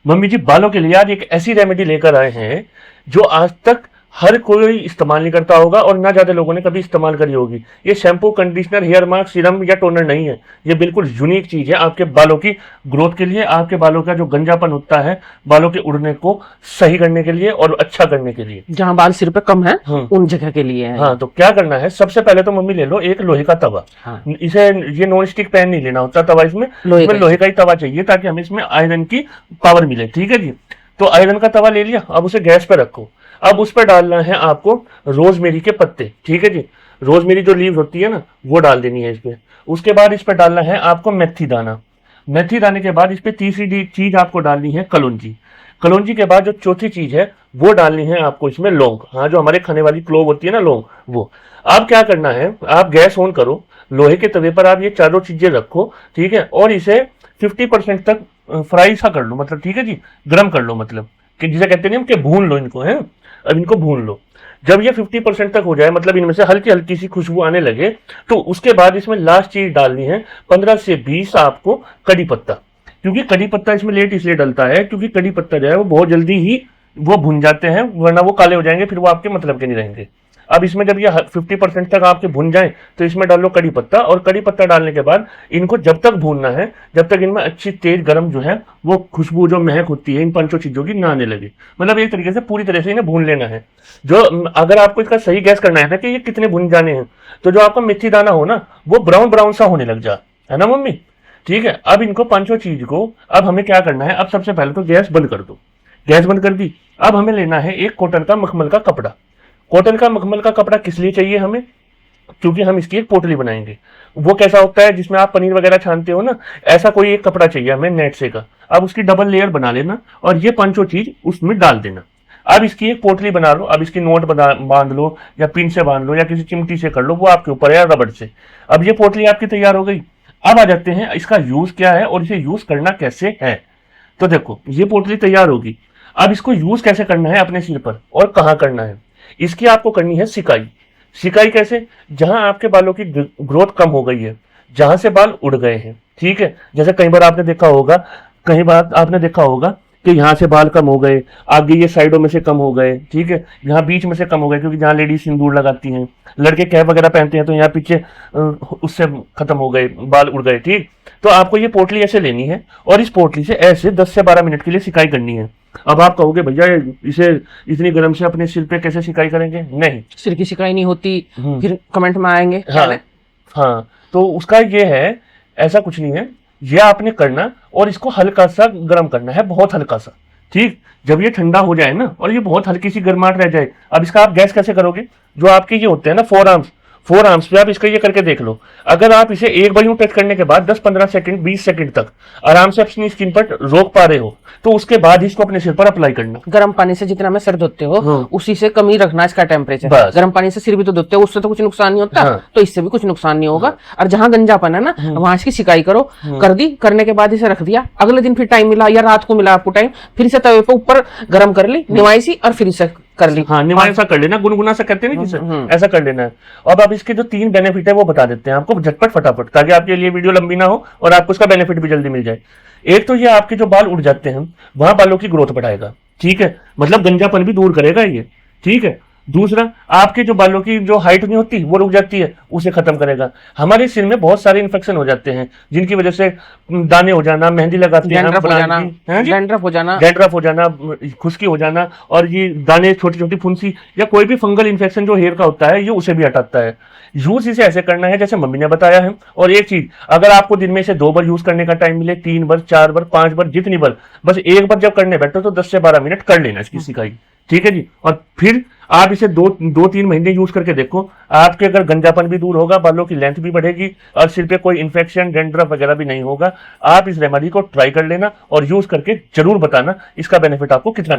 Mummy जी बालों के लिए आज एक ऐसी रेमेडी लेकर आए हैं जो आज तक हर कोई इस्तेमाल नहीं करता होगा और ना ज्यादा लोगों ने कभी इस्तेमाल करी होगी। ये shampoo, conditioner, hair mask, serum या टोनर नहीं है। ये बिल्कुल यूनिक चीज है आपके बालों की ग्रोथ के लिए, आपके बालों का जो गंजापन होता है बालों के उड़ने को सही करने के लिए और अच्छा करने के लिए। जहाँ बाल सिर पे कम है उन जगह के लिए है। हाँ, तो क्या करना है, सबसे पहले तो मम्मी ले लो एक लोहे का तवा। हाँ। इसे ये नॉन स्टिक पैन नहीं लेना होता तवा, इसमें लोहे का ही तवा चाहिए ताकि हमें इसमें आयरन की पावर मिले। ठीक है जी, तो आयरन का तवा ले लिया, अब उसे गैस पे रखो। अब उस पर डालना है आपको रोजमेरी के पत्ते। ठीक है जी, रोजमेरी जो लीव होती है ना वो डाल देनी है इस पे। उसके बाद इस पर डालना है आपको मेथी दाना। मेथी दाने के बाद इस पे तीसरी चीज आपको डालनी है कलौंजी। कलौंजी के बाद जो चौथी चीज है वो डालनी है आपको इसमें लौंग। हाँ, जो हमारे खाने वाली क्लोव होती है ना लौंग, वो। अब क्या करना है, आप गैस ऑन करो, लोहे के तवे पर आप ये चारों चीजें रखो। ठीक है, और इसे 50% तक फ्राई सा कर लो, मतलब ठीक है जी, गर्म कर लो, मतलब कि जिसे कहते हैं कि भून लो इनको, है। अब इनको भून लो। जब ये 50% तक हो जाए, मतलब इनमें से हल्की हल्की सी खुशबू आने लगे, तो उसके बाद इसमें लास्ट चीज डालनी है 15 से 20 आपको कड़ी पत्ता। क्योंकि कड़ी पत्ता इसमें लेट इसलिए डलता है क्योंकि कड़ी पत्ता जो है वो बहुत जल्दी ही वो भुन जाते हैं, वरना वो काले हो जाएंगे, फिर वो आपके मतलब के नहीं रहेंगे। अब इसमें जब ये 50% तक आपके भुन जाए तो इसमें डाल लो कड़ी पत्ता। और कड़ी पत्ता डालने के बाद इनको जब तक भूनना है जब तक इनमें अच्छी तेज गरम जो है वो खुशबू जो महक होती है इन पांचों चीजों की ना आने लगे। मतलब एक तरीके से पूरी तरह से इन्हें भून लेना है। जो अगर आपको इसका सही गैस करना है ना कि ये कितने भुन जाने हैं, तो जो आपका मेथी दाना हो ना वो ब्राउन ब्राउन सा होने लग जा, है ना मम्मी। ठीक है, अब इनको पांचों चीज को अब हमें क्या करना है, अब सबसे पहले तो गैस बंद कर दो। गैस बंद कर दी। अब हमें लेना है एक कॉटन का मखमल का कपड़ा। कॉटन का मखमल का कपड़ा किस लिए चाहिए हमें, क्योंकि हम इसकी एक पोटली बनाएंगे। वो कैसा होता है जिसमें आप पनीर वगैरह छानते हो ना, ऐसा कोई एक कपड़ा चाहिए हमें नेट से का। अब उसकी डबल लेयर बना लेना और ये पांचों चीज उसमें डाल देना। अब इसकी एक पोटली बना लो। अब इसकी नोट बांध लो या पिन से बांध लो या किसी चिमटी से कर लो, वो आपके ऊपर है, रबड़ से। अब ये पोटली आपकी तैयार हो गई। अब आ जाते हैं इसका यूज क्या है और इसे यूज करना कैसे है। तो देखो ये पोटली तैयार होगी। अब इसको यूज कैसे करना है अपने सिर पर और कहाँ करना है, इसकी आपको करनी है सिकाई। सिकाई कैसे, जहां आपके बालों की ग्रोथ कम हो गई है, जहां से बाल उड़ गए हैं। ठीक है, जैसे कई बार आपने देखा होगा, कई बार आपने देखा होगा कि यहाँ से बाल कम हो गए, आगे ये साइडों में से कम हो गए। ठीक है, यहाँ बीच में से कम हो गए क्योंकि जहाँ लेडीज सिंदूर लगाती हैं, लड़के कैप वगैरह पहनते हैं तो यहाँ पीछे उससे खत्म हो गए, बाल उड़ गए। ठीक, तो आपको ये पोटली ऐसे लेनी है और इस पोटली से ऐसे 10 से 12 मिनट के लिए सिकाई करनी है। अब आप कहोगे भैया इसे इतनी गर्म से अपने सिर पे कैसे सिकाई करेंगे, नहीं, सिर की सिकाई नहीं होती, फिर कमेंट में आएंगे। हाँ, तो उसका ये है, ऐसा कुछ नहीं है, ये आपने करना और इसको हल्का सा गर्म करना है, बहुत हल्का सा। ठीक, जब ये ठंडा हो जाए ना और ये बहुत हल्की सी गर्माहट रह जाए, अब इसका आप गैस कैसे करोगे, जो आपके ये होते हैं ना फोर आर्म्स पे आप इसका ये करके देख लो। अगर आप इसे एक बार यूं टच करने के बाद 10-15 सेकंड 20 सेकंड तक आराम से अपनी स्किन पर रोक पा रहे हो, तो उसके बाद इसको अपने सिर पर अप्लाई करना। गर्म पानी से जितना में सर धोते हो उसी से कम ही रखना इसका टेम्परेचर। गर्म पानी से सिर भी तो धोते हो, उससे तो कुछ नुकसान नहीं होता। तो इससे भी कुछ नुकसान नहीं होगा। और जहां गंजापन है ना वहां इसकी सिकाई करो। कर दी, करने के बाद इसे रख दिया। अगले दिन फिर टाइम मिला या रात को मिला आपको टाइम, फिर इसे तवे पे ऊपर गर्म कर ली निवाई सी और फिर इसे कर ली। हाँ, निवाई सा कर लेना, गुनगुना सा कहते हैं ना जिसे, ऐसा कर लेना है। अब इसके जो 3 बेनिफिट है वो बता देते हैं आपको झटपट फटाफट, ताकि आपके लिए वीडियो लंबी ना हो और आपको उसका बेनिफिट भी जल्दी मिल जाए। एक तो ये आपके जो बाल उड़ जाते हैं वहां बालों की ग्रोथ बढ़ाएगा। ठीक है, मतलब गंजापन भी दूर करेगा ये। ठीक है, दूसरा आपके जो बालों की जो हाइट नहीं होती वो रुक जाती है, उसे खत्म करेगा। हमारे सिर में बहुत सारे इन्फेक्शन हो जाते हैं जिनकी वजह से दाने हो जाना, मेहंदी लगाते हैं, डैंड्रफ हो जाना, खुश्की हो जाना, और ये दाने, छोटी छोटी फुंसी या कोई भी फंगल इन्फेक्शन जो हेयर का होता है ये उसे भी हटाता है। यूज इसे ऐसे करना है जैसे मम्मी ने बताया है। और एक चीज, अगर आपको दिन में इसे 2 बार यूज करने का टाइम मिले, 3 बार, 4 बार, 5 बार, जितनी बार, बस एक बार जब करने बैठो तो 10 से 12 मिनट कर लेना इसकी सिकाई। ठीक है जी, और फिर आप इसे 2-3 महीने यूज करके देखो, आपके अगर गंजापन भी दूर होगा, बालों की लेंथ भी बढ़ेगी और सिर पे कोई इन्फेक्शन, डैंड्रफ वगैरह भी नहीं होगा। आप इस रेमेडी को ट्राई कर लेना और यूज करके जरूर बताना इसका बेनिफिट आपको कितना